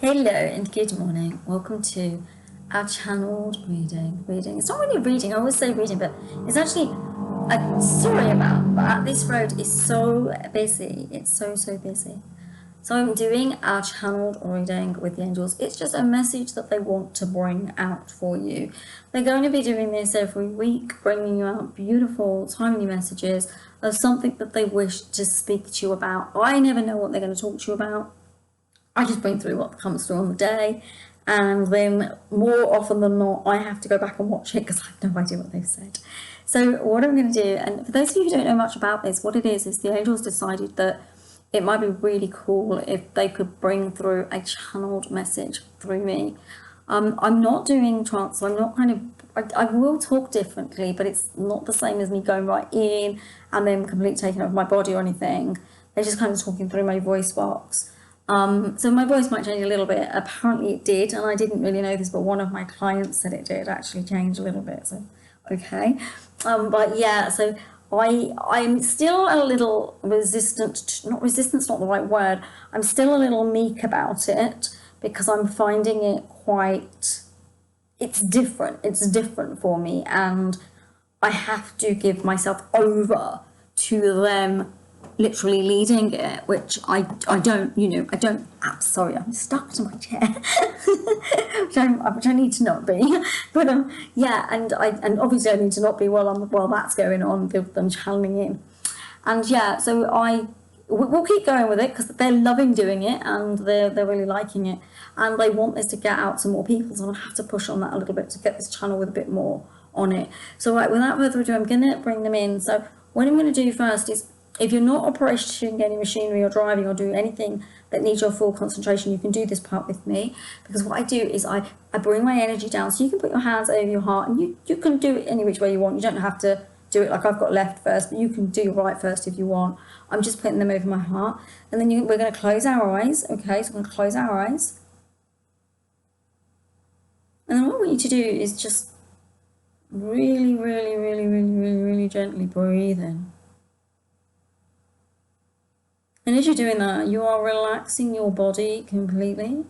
Hello and good morning. Welcome to our channeled reading. It's not really reading, I always say reading, but it's actually, sorry about that. This road is so busy. It's so busy. So I'm doing our channeled reading with the angels. It's just a message that they want to bring out for you. They're going to be doing this every week, bringing you out beautiful, timely messages of something that they wish to speak to you about. I never know what they're going to talk to you about. I just bring through what comes through on the day, and then more often than not, I have to go back and watch it because I have no idea what they've said. So what I'm going to do, and for those of you who don't know much about this, what it is the angels decided that it might be really cool if they could bring through a channeled message through me. I'm not doing trance, so I'm not I will talk differently, but it's not the same as me going right in and then completely taking over my body or anything. They're just kind of talking through my voice box. So my voice might change a little bit. Apparently it did, and I didn't really know this, but one of my clients said it did actually change a little bit, so okay. But yeah, so I'm still a little resistant, not resistant's not the right word, I'm still a little meek about it because I'm finding it quite, it's different for me, and I have to give myself over to them literally leading it, which I don't, sorry, I'm stuck to my chair, which I need to not be, but yeah, and obviously I need to not be while that's going on with them channeling in, and yeah, so we'll keep going with it because they're loving doing it and they're really liking it, and they want this to get out to more people, so I have to push on that a little bit to get this channel with a bit more on it. So right, without further ado, I'm gonna bring them in. So what I'm gonna do first is, if you're not operating any machinery or driving or doing anything that needs your full concentration, you can do this part with me, because what I do is I bring my energy down, so you can put your hands over your heart, and you can do it any which way you want. You don't have to do it like I've got left first, but you can do right first if you want. I'm just putting them over my heart, and then we're going to close our eyes. Okay, so we're going to close our eyes, and then what I want you to do is just really gently breathe in. And as you're doing that, you are relaxing your body completely.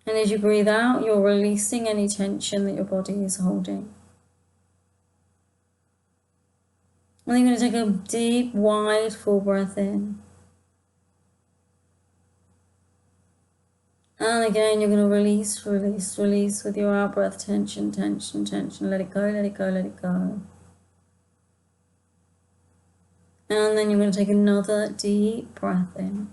And as you breathe out, you're releasing any tension that your body is holding. And then you're going to take a deep, wide, full breath in. And again, you're going to release with your out breath. Tension. Let it go. And then you're going to take another deep breath in.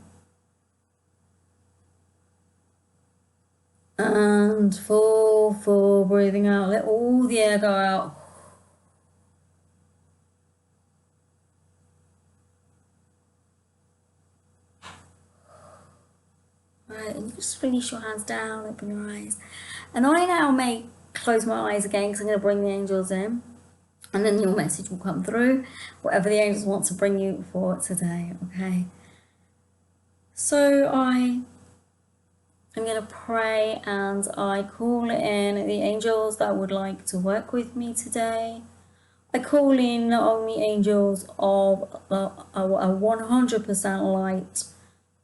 And full breathing out. Let all the air go out. Right, and you just release your hands down, open your eyes. And I now may close my eyes again because I'm going to bring the angels in. And then your message will come through, whatever the angels want to bring you for today, okay? So I'm going to pray, and I call in the angels that would like to work with me today. I call in on the angels of a 100% light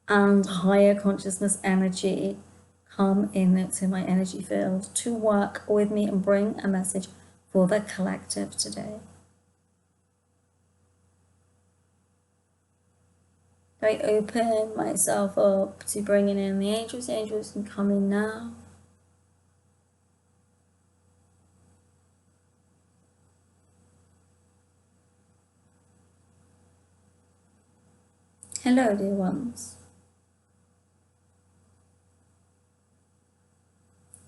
and higher consciousness energy come into my energy field to work with me and bring a message for the collective today. I open myself up to bringing in the angels. The angels can come in now. Hello, dear ones.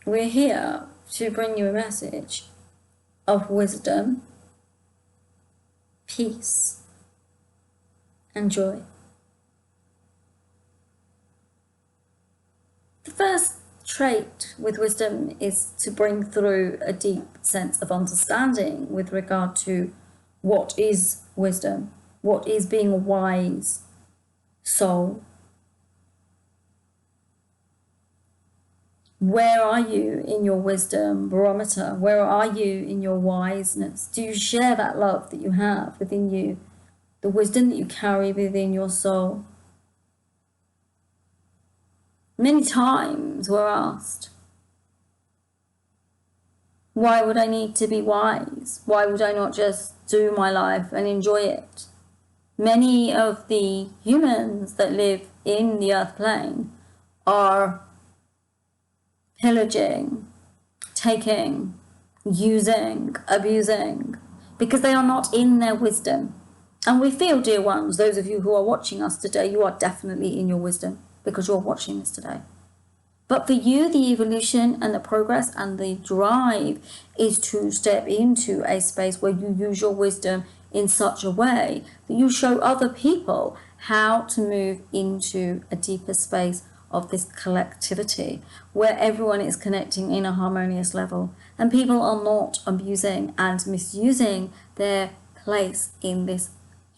We're here to bring you a message of wisdom, peace, and joy. The first trait with wisdom is to bring through a deep sense of understanding with regard to what is wisdom, what is being a wise soul. Where are you in your wisdom barometer? Where are you in your wiseness? Do you share that love that you have within you, the wisdom that you carry within your soul? Many times we're asked, why would I need to be wise? Why would I not just do my life and enjoy it? Many of the humans that live in the earth plane are pillaging, taking, using, abusing, because they are not in their wisdom. And we feel, dear ones, those of you who are watching us today, you are definitely in your wisdom because you're watching this today. But for you, the evolution and the progress and the drive is to step into a space where you use your wisdom in such a way that you show other people how to move into a deeper space of this collectivity where everyone is connecting in a harmonious level and people are not abusing and misusing their place in this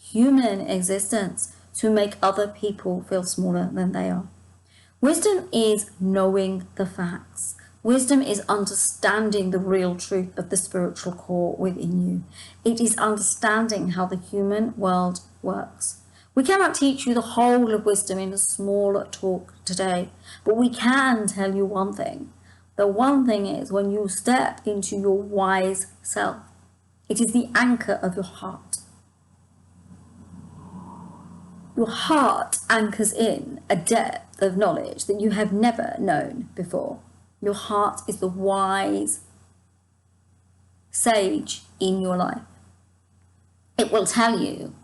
human existence to make other people feel smaller than they are. Wisdom is knowing the facts. Wisdom is understanding the real truth of the spiritual core within you. It is understanding how the human world works. We cannot teach you the whole of wisdom in a small talk today, but we can tell you one thing. The one thing is when you step into your wise self, it is the anchor of your heart. Your heart anchors in a depth of knowledge that you have never known before. Your heart is the wise sage in your life. It will tell you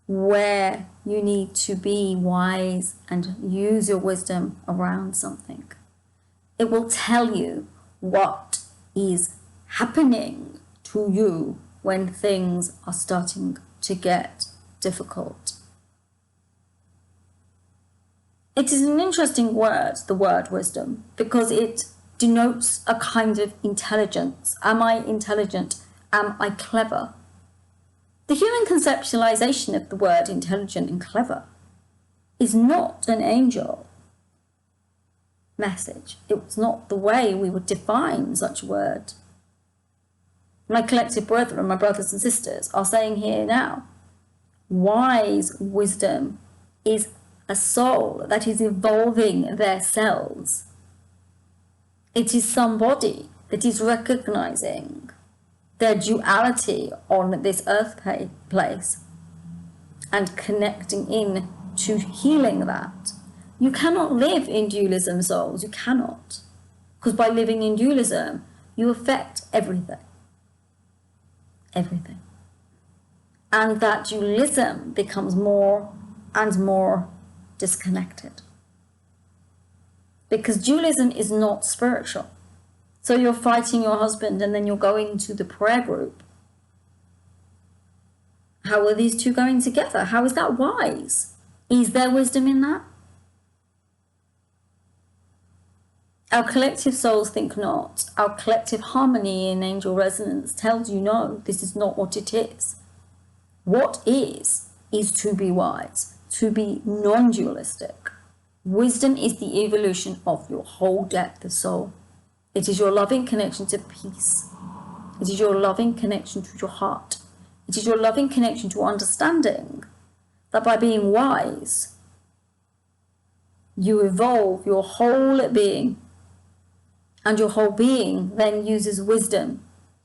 where you need to be wise and use your wisdom around something. It will tell you what is happening to you when things are starting to get difficult. It is an interesting word, the word wisdom, because it denotes a kind of intelligence. Am I intelligent? Am I clever? The human conceptualization of the word intelligent and clever is not an angel message. It's not the way we would define such a word. My collective brethren, my brothers and sisters, are saying here now, wise wisdom is a soul that is evolving their selves. It is somebody that is recognizing their duality on this earth place and connecting in to healing that. You cannot live in dualism, souls. You cannot. Because by living in dualism, you affect everything. Everything. And that dualism becomes more and more disconnected. Because dualism is not spiritual. So you're fighting your husband and then you're going to the prayer group. How are these two going together? How is that wise? Is there wisdom in that? Our collective souls think not. Our collective harmony in angel resonance tells you no, this is not what it is. What is to be wise, to be non-dualistic. Wisdom is the evolution of your whole depth of soul. It is your loving connection to peace. It is your loving connection to your heart. It is your loving connection to understanding that by being wise, you evolve your whole being, and your whole being then uses wisdom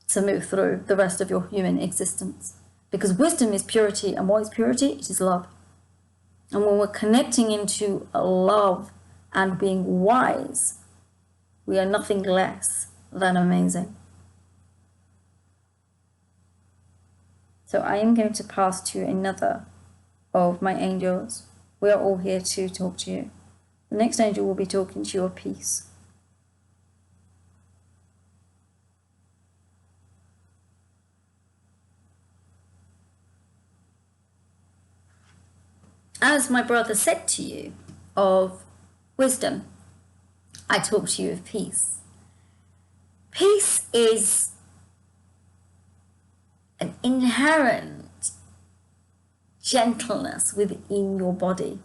to move through the rest of your human existence. Because wisdom is purity, and what is purity? It is love. And when we're connecting into love and being wise, we are nothing less than amazing. So I am going to pass to another of my angels. We are all here to talk to you. The next angel will be talking to you of peace. As my brother said to you of wisdom, I talk to you of peace. Peace is an inherent gentleness within your body.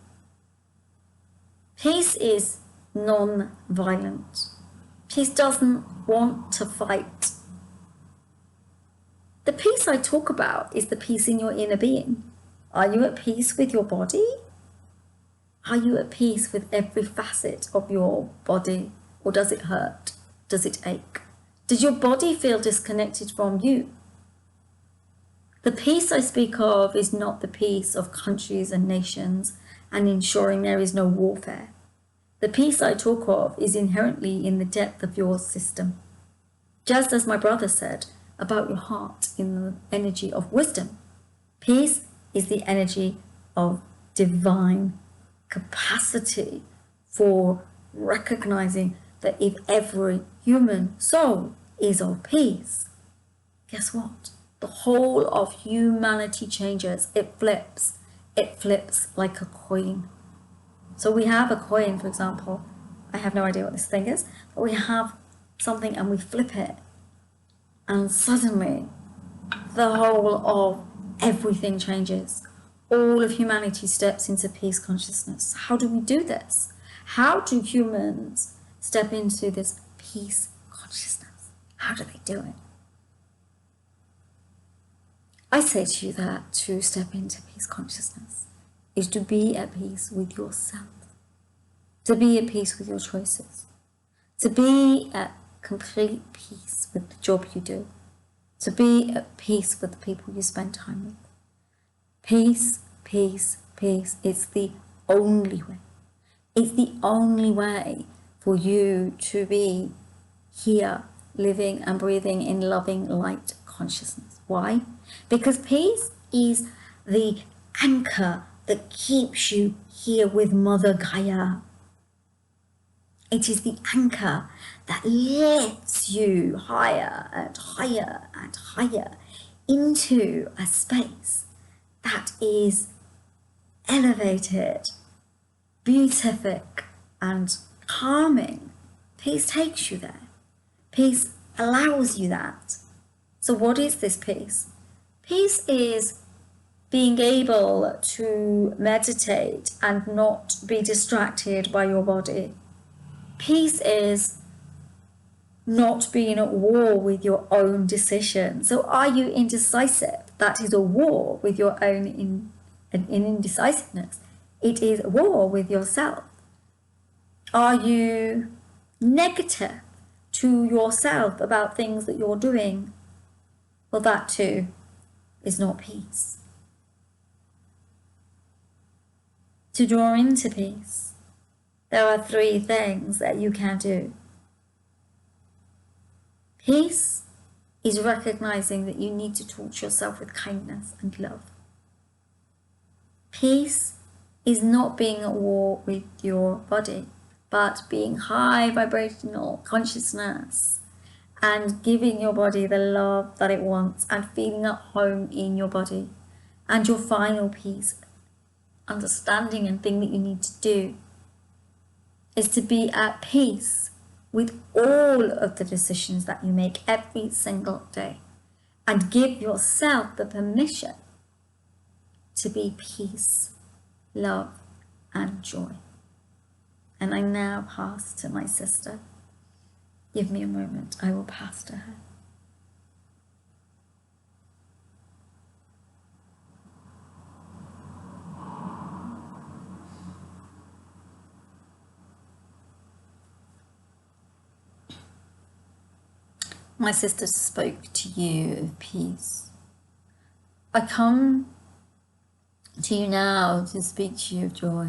Peace is non-violent. Peace doesn't want to fight. The peace I talk about is the peace in your inner being. Are you at peace with your body? Are you at peace with every facet of your body? Or does it hurt? Does it ache? Does your body feel disconnected from you? The peace I speak of is not the peace of countries and nations and ensuring there is no warfare. The peace I talk of is inherently in the depth of your system. Just as my brother said about your heart in the energy of wisdom, peace is the energy of divine capacity for recognizing that if every human soul is of peace, guess what? The whole of humanity changes. It flips. It flips like a coin. So we have a coin, for example. I have no idea what this thing is, but we have something and we flip it. And suddenly, the whole of everything changes. All of humanity steps into peace consciousness. How do we do this? How do humans step into this peace consciousness? How do they do it? I say to you that to step into peace consciousness is to be at peace with yourself, to be at peace with your choices, to be at complete peace with the job you do, to be at peace with the people you spend time with. Peace, peace, peace. It's the only way. It's the only way for you to be here, living and breathing in loving light consciousness. Why? Because peace is the anchor that keeps you here with Mother Gaia. It is the anchor that lifts you higher and higher and higher into a space that is elevated, beatific and calming. Peace takes you there. Peace allows you that. So what is this peace? Peace is being able to meditate and not be distracted by your body. Peace is not being at war with your own decision. So are you indecisive? That is a war with your own indecisiveness. It is a war with yourself. Are you negative to yourself about things that you're doing? Well, that too is not peace. To draw into peace, there are 3 things that you can do. Peace is recognizing that you need to talk to yourself with kindness and love. Peace is not being at war with your body, but being high vibrational consciousness and giving your body the love that it wants and feeling at home in your body. And your final piece, understanding and thing that you need to do, is to be at peace with all of the decisions that you make every single day and give yourself the permission to be peace, love and joy. And I now pass to my sister. Give me a moment, I will pass to her. My sister spoke to you of peace. I come to you now to speak to you of joy.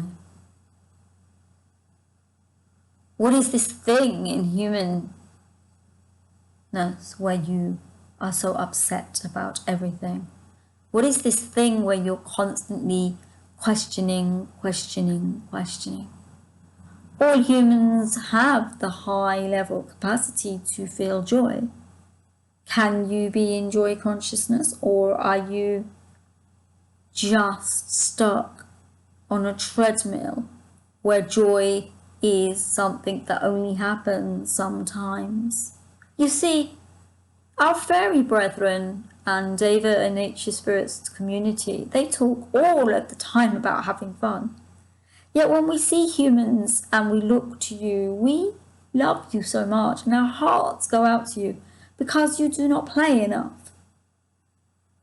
What is this thing in humanness where you are so upset about everything? What is this thing where you're constantly questioning? All humans have the high level capacity to feel joy. Can you be in joy consciousness, or are you just stuck on a treadmill where joy is something that only happens sometimes? You see, our fairy brethren and Deva and Nature Spirits community, they talk all of the time about having fun. Yet when we see humans and we look to you, we love you so much and our hearts go out to you because you do not play enough.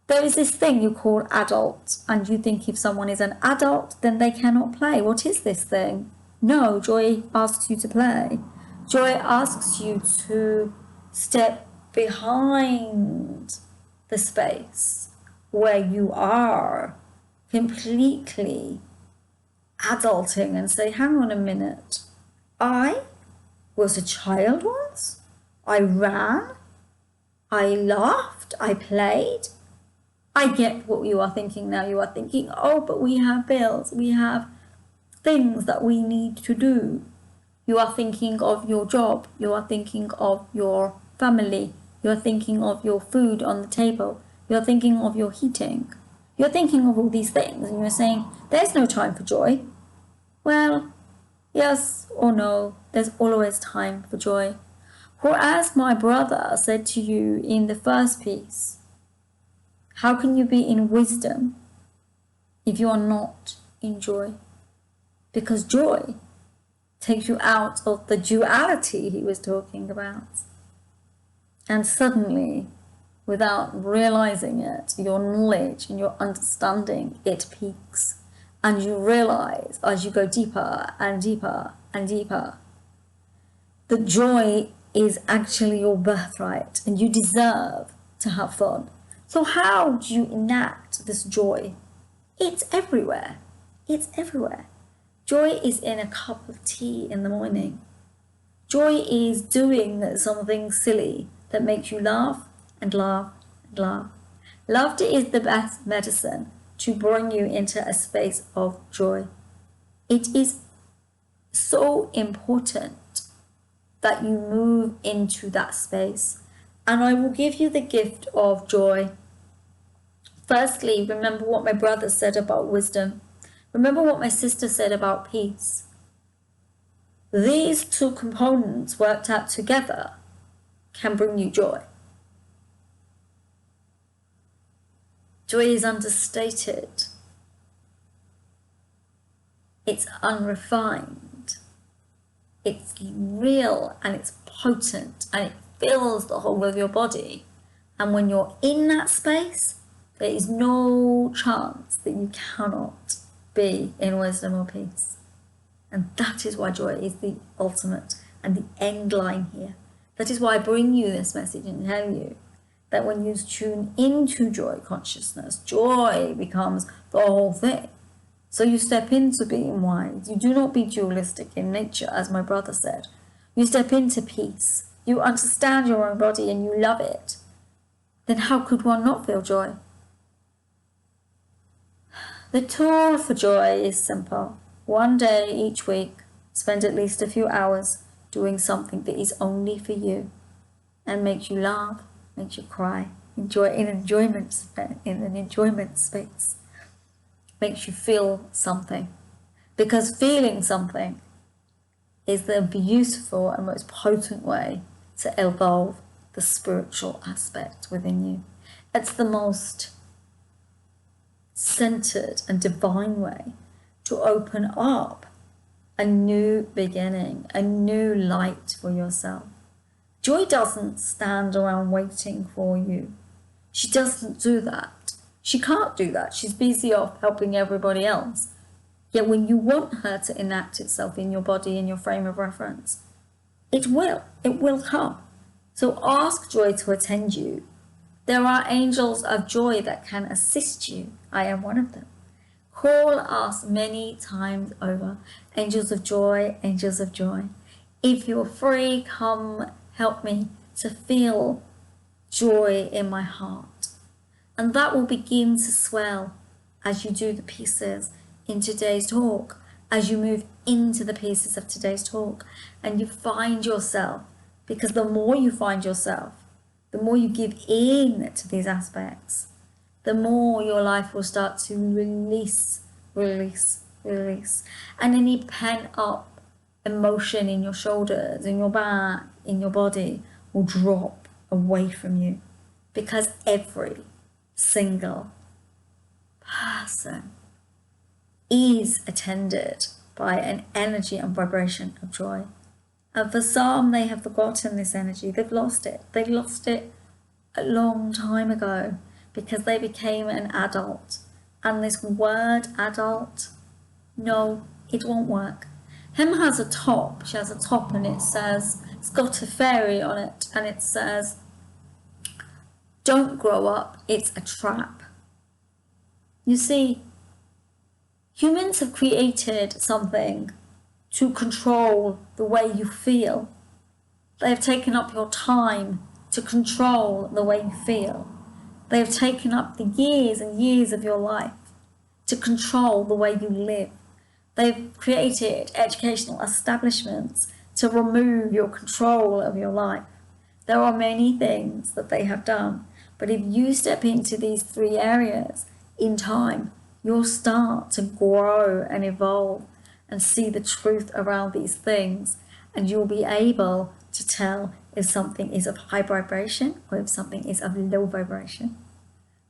There is this thing you call adult, and you think if someone is an adult, then they cannot play. What is this thing? No, joy asks you to play. Joy asks you to step behind the space where you are completely adulting and say, hang on a minute, I was a child once, I ran, I laughed, I played. I get what you are thinking now. You are thinking, oh, but we have bills, we have things that we need to do. You are thinking of your job, you are thinking of your family, you are thinking of your food on the table, you are thinking of your heating, you're thinking of all these things, and you're saying, there's no time for joy. Well, yes or no, there's always time for joy. For as my brother said to you in the first piece, how can you be in wisdom if you are not in joy? Because joy takes you out of the duality he was talking about. And suddenly, without realizing it, your knowledge and your understanding, it peaks. And you realize as you go deeper and deeper and deeper, that joy is actually your birthright and you deserve to have fun. So how do you enact this joy? It's everywhere. It's everywhere. Joy is in a cup of tea in the morning. Joy is doing something silly that makes you laugh and laugh and laugh. Laughter is the best medicine to bring you into a space of joy. It is so important that you move into that space. And I will give you the gift of joy. Firstly, remember what my brother said about wisdom. Remember what my sister said about peace. These two components worked out together can bring you joy. Joy is understated. It's unrefined. It's real and it's potent and it fills the whole of your body. And when you're in that space, there is no chance that you cannot be in wisdom or peace. And that is why joy is the ultimate and the end line here. That is why I bring you this message and tell you that when you tune into joy consciousness, joy becomes the whole thing. So you step into being wise. You do not be dualistic in nature, as my brother said. You step into peace. You understand your own body and you love it. Then how could one not feel joy? The tool for joy is simple. One day each week, spend at least a few hours doing something that is only for you and makes you laugh, makes you cry, enjoy in an enjoyment space, makes you feel something. Because feeling something is the beautiful and most potent way to evolve the spiritual aspect within you. It's the most centered and divine way to open up a new beginning, a new light for yourself. Joy doesn't stand around waiting for you. She doesn't do that. She can't do that. She's busy off helping everybody else. Yet when you want her to enact itself in your body, in your frame of reference, it will come. So ask joy to attend you. There are angels of joy that can assist you. I am one of them. Call us many times over. Angels of joy, angels of joy. If you're free, come help me to feel joy in my heart. And that will begin to swell as you do the pieces in today's talk, as you move into the pieces of today's talk and you find yourself. Because the more you find yourself, the more you give in to these aspects, the more your life will start to release. And any pent up emotion in your shoulders, in your back, in your body will drop away from you. Because every single person is attended by an energy and vibration of joy. And for some, they have forgotten this energy. They've lost it. They lost it a long time ago. because they became an adult. And this word adult, no, it won't work. Him has a top, she has a top, and it says, it's got a fairy on it, and it says, don't grow up, it's a trap. You see, humans have created something to control the way you feel. They have taken up your time to control the way you feel. They have taken up the years and years of your life to control the way you live. They've created educational establishments to remove your control of your life. There are many things that they have done, but if you step into these 3 areas in time, you'll start to grow and evolve and see the truth around these things, and you'll be able to tell if something is of high vibration or if something is of low vibration.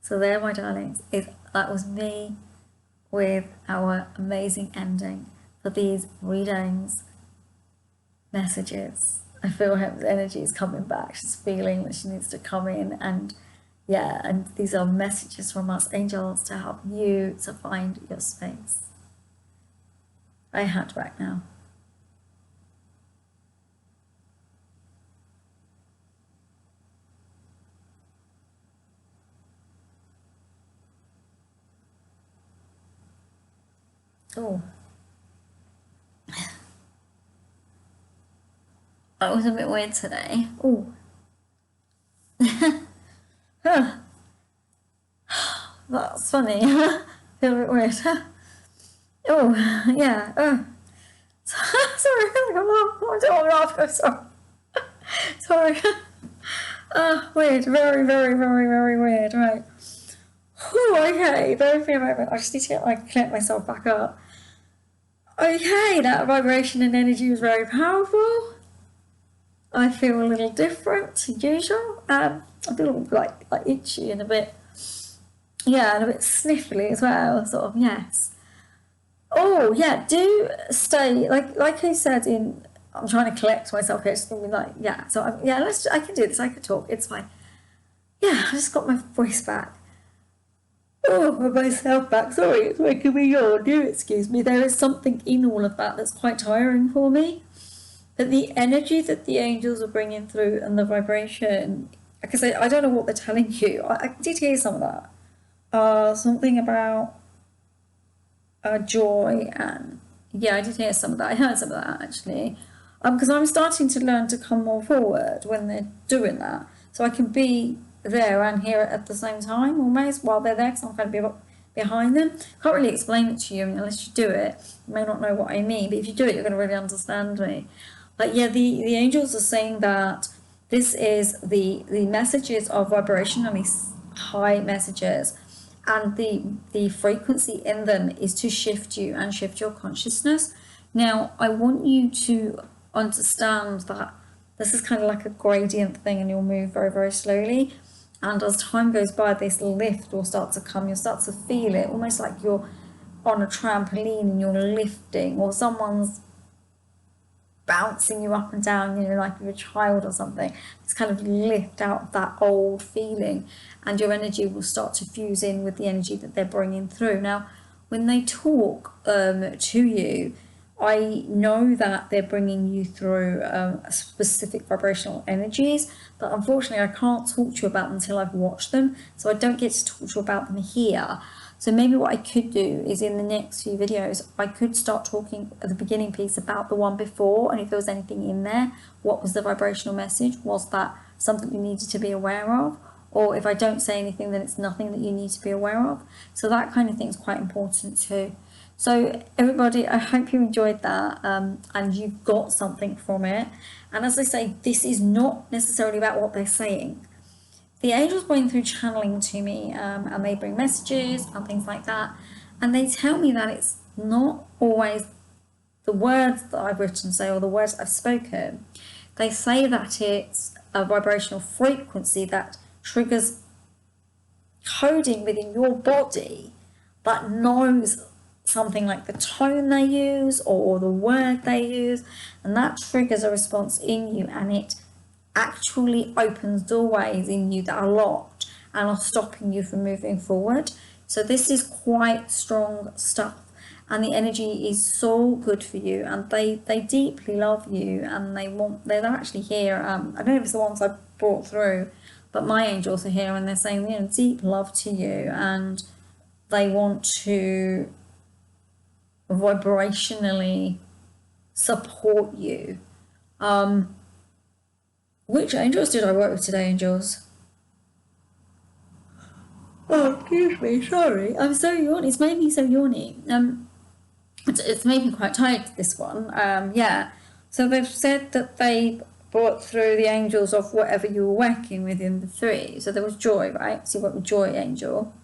So there, my darlings, that was me with our amazing ending for these readings, messages. I feel her energy is coming back. She's feeling that she needs to come in, and yeah, and these are messages from us angels to help you to find your space. I hand back now. Oh, that was a bit weird today. Oh, that's funny. Feel a bit weird. Oh, yeah. Sorry, I'm laughing. Sorry. Sorry. Weird. Very, very, very, very weird. Right. Okay. Bear with me a moment. I just need to connect myself back up. Okay, that vibration and energy was very powerful. I feel a little different to usual. I feel like itchy and a bit, yeah, and a bit sniffly as well. Sort of, yes. Oh yeah, do stay like I said in. I'm trying to collect myself here. Just gonna be like, yeah. So I can do this. I can talk. It's fine. Yeah, I just got my voice back. Oh, myself back. Sorry, it's making me yawn. Do excuse me. There is something in all of that that's quite tiring for me. But the energy that the angels are bringing through and the vibration, because I don't know what they're telling you. I did hear some of that. Something about joy, and yeah, I did hear some of that. I heard some of that actually. Because I'm starting to learn to come more forward when they're doing that, so I can be there and hear it at the same time almost while they're there, because I'm kind of behind them. Can't really explain it to you unless you do it. You may not know what I mean, but if you do it, you're going to really understand me. But yeah, the angels are saying that this is the messages of vibration, and these high messages, and the frequency in them is to shift you and shift your consciousness. Now, I want you to understand that this is kind of like a gradient thing, and you'll move very, very slowly. And as time goes by, this lift will start to come. You'll start to feel it, almost like you're on a trampoline and you're lifting, or someone's bouncing you up and down, you know, like you're a child or something. It's kind of lift out that old feeling, and your energy will start to fuse in with the energy that they're bringing through. Now, when they talk to you, I know that they're bringing you through specific vibrational energies, but unfortunately I can't talk to you about them until I've watched them, so I don't get to talk to you about them here. So maybe what I could do is in the next few videos, I could start talking at the beginning piece about the one before, and if there was anything in there, what was the vibrational message? Was that something you needed to be aware of? Or if I don't say anything, then it's nothing that you need to be aware of. So that kind of thing is quite important too. So everybody, I hope you enjoyed that and you got something from it. And as I say, this is not necessarily about what they're saying. The angels bring through channeling to me, and they bring messages and things like that. And they tell me that it's not always the words that I've written, say, or the words I've spoken. They say that it's a vibrational frequency that triggers coding within your body that knows something like the tone they use or the word they use, and that triggers a response in you, and it actually opens doorways in you that are locked, and are stopping you from moving forward. So this is quite strong stuff, and the energy is so good for you, and they deeply love you, and they're actually here. I don't know if it's the ones I brought through, but my angels are here, and they're saying, you know, deep love to you, and they want to vibrationally support you. Which angels did I work with today, angels? Oh, excuse me, sorry. I'm so yawny. It's made me so yawny. It's made me quite tired, this one. Yeah. So they've said that they brought through the angels of whatever you were working with in the three. So there was joy, right? So you worked with joy angel,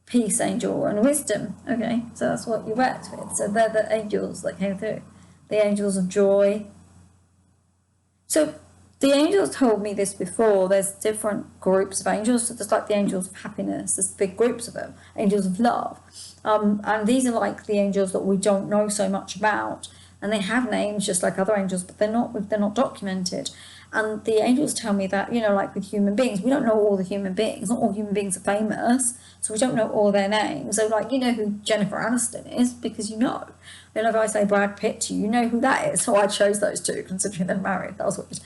peace angel, and wisdom. Okay, so that's what you worked with. So they're the angels that came through. The angels of joy. So the angels told me this before. There's different groups of angels. So there's like the angels of happiness. There's big groups of them. Angels of love. And these are like the angels that we don't know so much about. And they have names just like other angels, but they're not documented. And the angels tell me that, you know, like with human beings, we don't know all the human beings. Not all human beings are famous, so we don't know all their names. So, like, you know who Jennifer Aniston is because you know. You know, if I say Brad Pitt to you, you know who that is. So I chose those two, considering they're married. That was weird.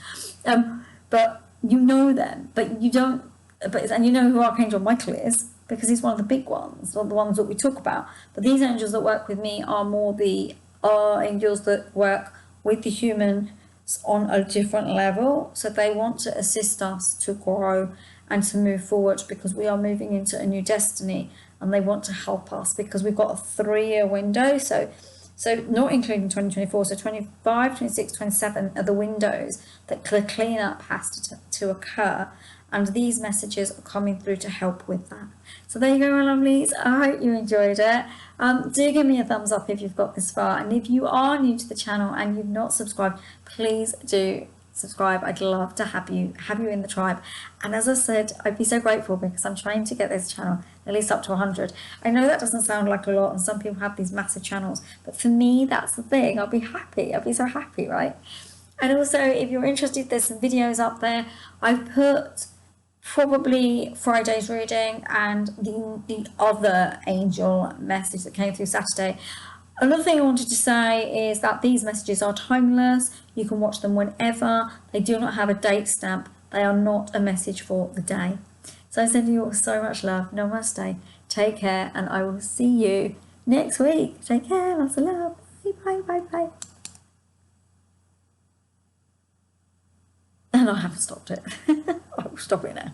But you know them, but you don't. And you know who Archangel Michael is because he's one of the big ones, or the ones that we talk about. But these angels that work with me are more the angels that work with the human on a different level. So they want to assist us to grow and to move forward because we are moving into a new destiny, and they want to help us because we've got a 3-year window. So not including 2024, so 25, 26, 27 are the windows that the cleanup has to occur. And these messages are coming through to help with that. So there you go, my lovelies. I hope you enjoyed it. Do give me a thumbs up if you've got this far. And if you are new to the channel and you've not subscribed, please do subscribe. I'd love to have you in the tribe. And as I said, I'd be so grateful because I'm trying to get this channel at least up to 100. I know that doesn't sound like a lot, and some people have these massive channels, but for me, that's the thing. I'll be happy. I'll be so happy, right? And also, if you're interested, there's some videos up there. I've put probably Friday's reading and the other angel message that came through Saturday. Another thing I wanted to say is that these messages are timeless. You can watch them whenever. They do not have a date stamp. They are not a message for the day. So I send you all so much love. Namaste. Take care, and I will see you next week. Take care. Lots of love. Bye, bye, bye. And I haven't stopped it. I will stop it now.